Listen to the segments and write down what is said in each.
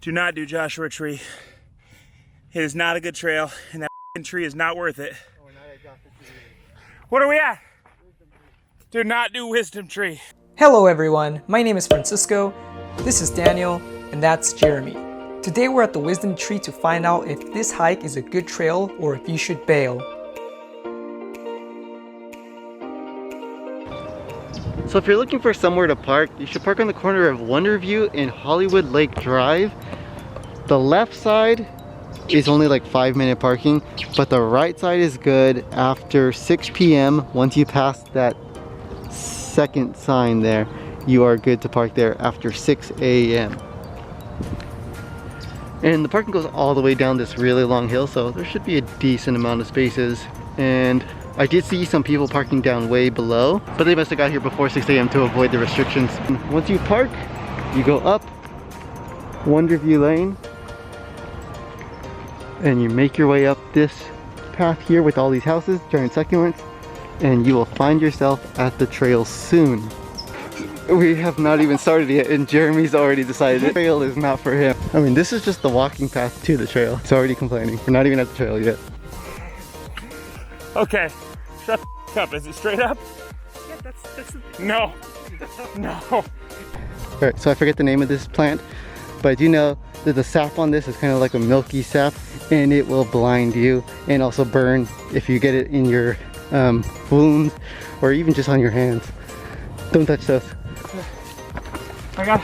Do not do Joshua Tree. It is not a good trail, and that tree is not worth it. Oh, not at Joshua Tree. What are we at? Do not do Wisdom Tree. Hello everyone, my name is Francisco, this is Daniel, and that's Jeremy. Today we're at the Wisdom Tree to find out if this hike is a good trail or if you should bail. So if you're looking for somewhere to park, you should park on the corner of Wonderview and Hollywood Lake Drive. The left side is only like 5-minute parking, but the right side is good after 6 p.m. Once you pass that second sign there, you are good to park there after 6 a.m. And the parking goes all the way down this really long hill, so there should be a decent amount of spaces. And I did see some people parking down way below, but they must have got here before 6 a.m. to avoid the restrictions. Once you park, you go up Wonderview Lane and you make your way up this path here with all these houses, giant succulents, and you will find yourself at the trail soon. We have not even started yet and Jeremy's already decided the trail is not for him. I mean, this is just the walking path to the trail. It's already complaining. We're not even at the trail yet. Okay, shut the up. Is it straight up? Yeah, that's No. No. Alright, so I forget the name of this plant, but I do know that the sap on this is kind of like a milky sap and it will blind you and also burn if you get it in your wounds or even just on your hands. Don't touch those. I got...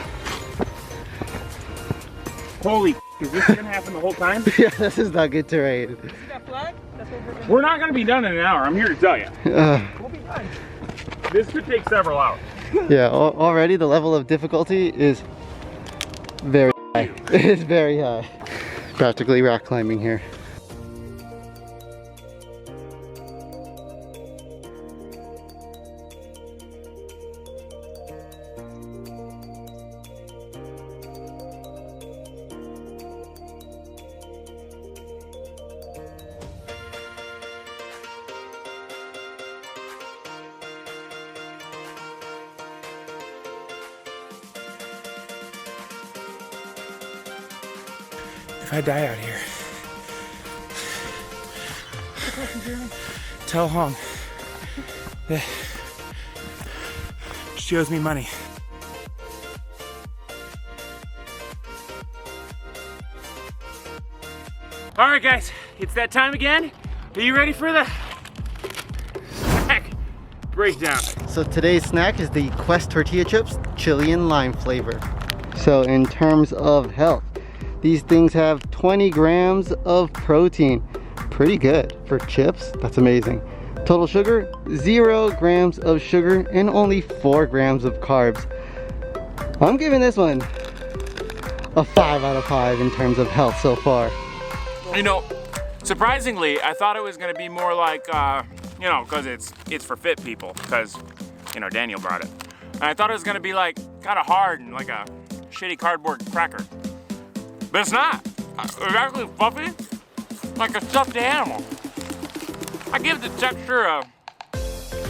Holy, is this gonna happen the whole time? Yeah, this is not good terrain. See that flag? That's what we're gonna We're not gonna be done in an hour, I'm here to tell you. We'll be done. This could take several hours. Yeah, already the level of difficulty is very high. It is very high. Practically rock climbing here. If I die out here, tell Hong that she owes me money. All right, guys, it's that time again. Are you ready for the snack breakdown? So today's snack is the Quest tortilla chips, chili and lime flavor. So in terms of health, these things have 20 grams of protein. Pretty good for chips, that's amazing. Total sugar, 0 grams of sugar and only 4 grams of carbs. I'm giving this one a 5 out of 5 in terms of health so far. You know, surprisingly, I thought it was gonna be more like, you know, cause it's for fit people, cause, you know, Daniel brought it. And I thought it was gonna be like, kinda hard and like a shitty cardboard cracker. But it's not. It's actually fluffy, like a stuffed animal. I give the texture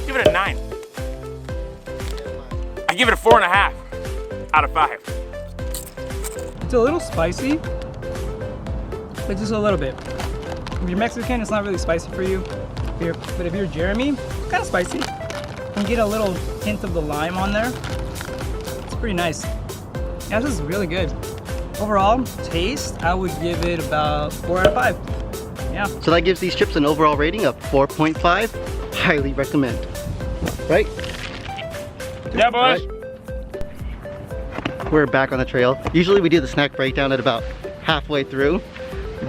give it a 9. I give it a 4.5 out of 5. It's a little spicy, but just a little bit. If you're Mexican, it's not really spicy for you. But if you're Jeremy, it's kind of spicy. You get a little hint of the lime on there. It's pretty nice. Yeah, this is really good. Overall, taste, I would give it about 4 out of 5. Yeah. So that gives these chips an overall rating of 4.5. Highly recommend. Right? Yeah, boys. We're back on the trail. Usually we do the snack breakdown at about halfway through,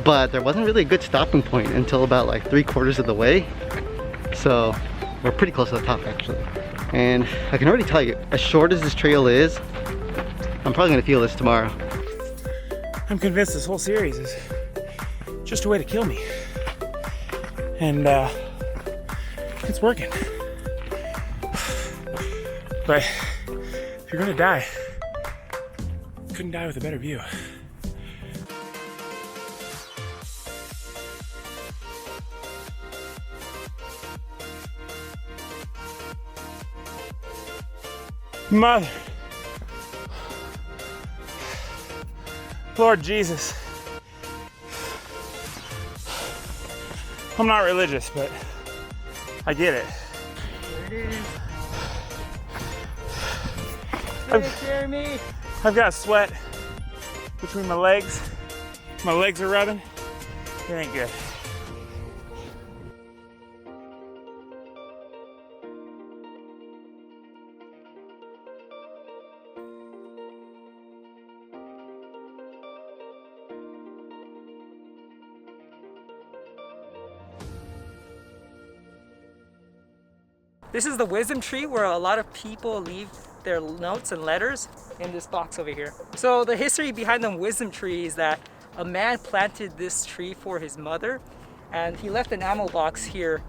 but there wasn't really a good stopping point until about like 3/4 of the way. So we're pretty close to the top actually. And I can already tell you, as short as this trail is, I'm probably gonna feel this tomorrow. I'm convinced this whole series is just a way to kill me. And it's working. But if you're gonna die, you couldn't die with a better view. Mother. Lord Jesus. I'm not religious, but I get it. There it is. Jeremy. I've got sweat between my legs. My legs are rubbing. It ain't good. This is the wisdom tree where a lot of people leave their notes and letters in this box over here. So the history behind the wisdom tree is that a man planted this tree for his mother, and he left an ammo box here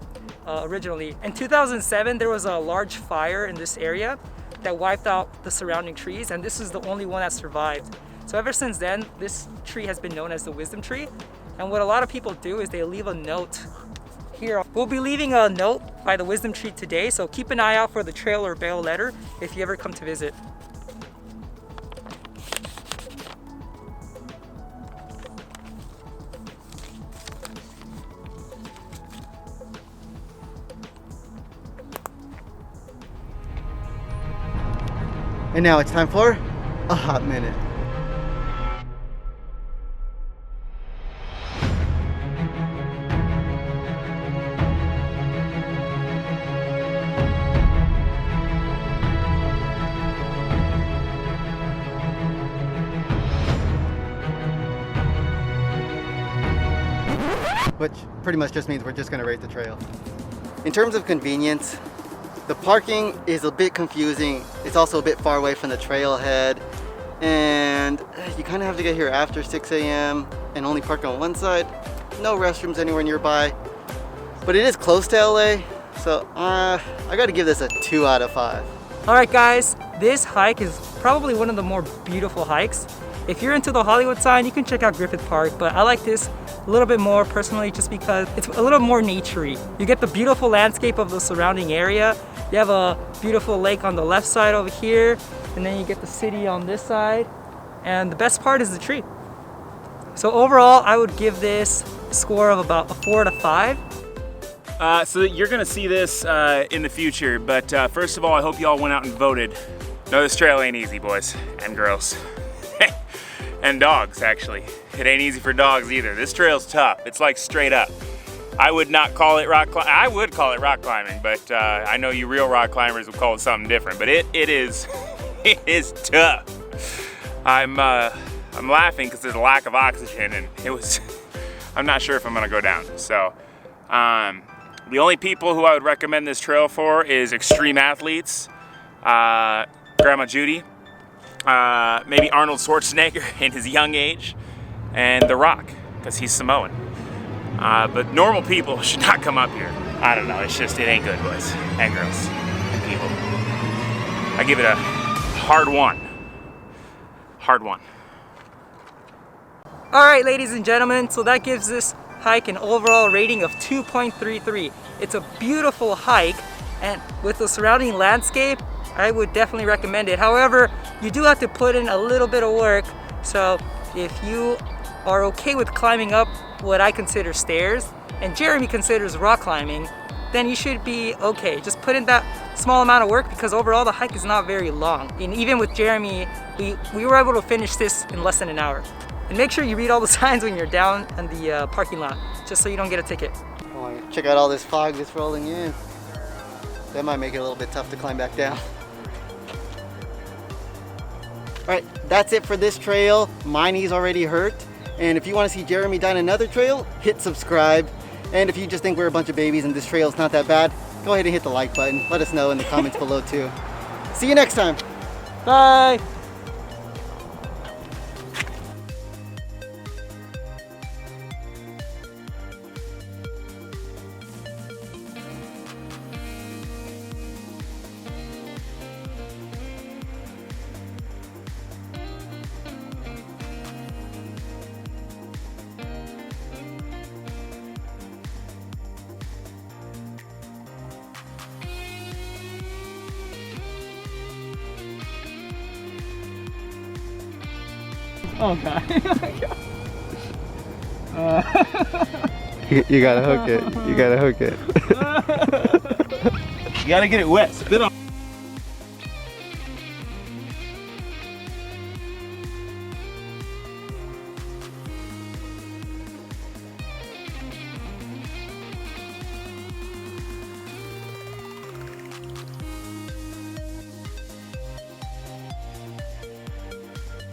originally. In 2007, there was a large fire in this area that wiped out the surrounding trees, and this is the only one that survived. So ever since then, this tree has been known as the wisdom tree. And what a lot of people do is they leave a note here. We'll be leaving a note by the wisdom tree today, so keep an eye out for the trail or bail letter if you ever come to visit. And now it's time for a hot minute. Which pretty much just means we're just gonna rate the trail. In terms of convenience, the parking is a bit confusing. It's also a bit far away from the trailhead, and you kind of have to get here after 6 a.m. and only park on one side. No restrooms anywhere nearby, but it is close to LA, so I gotta give this a 2 out of 5. All right, guys, this hike is probably one of the more beautiful hikes. If you're into the Hollywood sign, you can check out Griffith Park, but I like this a little bit more personally just because it's a little more naturey. You get the beautiful landscape of the surrounding area. You have a beautiful lake on the left side over here, and then you get the city on this side. And the best part is the tree. So overall, I would give this a score of about a 4 out of 5. So you're gonna see this in the future, but first of all, I hope y'all went out and voted. No, this trail ain't easy, boys and girls. And dogs, actually. It ain't easy for dogs either. This trail's tough. It's like straight up. I would not call it rock climbing. I would call it rock climbing, but I know you real rock climbers would call it something different. But it is, it is tough. I'm laughing because there's a lack of oxygen, and it was. I'm not sure if I'm gonna go down. So, the only people who I would recommend this trail for is extreme athletes, Grandma Judy. Maybe Arnold Schwarzenegger in his young age, and The Rock, because he's Samoan. But normal people should not come up here. I don't know, it's just, it ain't good, boys and girls and people. I give it a hard 1. Hard 1. All right, ladies and gentlemen, so that gives this hike an overall rating of 2.33. It's a beautiful hike, and with the surrounding landscape, I would definitely recommend it. However, you do have to put in a little bit of work. So if you are okay with climbing up what I consider stairs, and Jeremy considers rock climbing, then you should be okay. Just put in that small amount of work, because overall the hike is not very long. And even with Jeremy, we were able to finish this in less than an hour. And make sure you read all the signs when you're down in the parking lot, just so you don't get a ticket. Oh, check out all this fog that's rolling in. That might make it a little bit tough to climb back down. All right, that's it for this trail. My knee's already hurt. And if you want to see Jeremy down another trail, hit subscribe. And if you just think we're a bunch of babies and this trail's not that bad, go ahead and hit the like button. Let us know in the comments below too. See you next time. Bye. Oh god. You gotta hook it. You gotta hook it. You gotta get it wet. Spit on.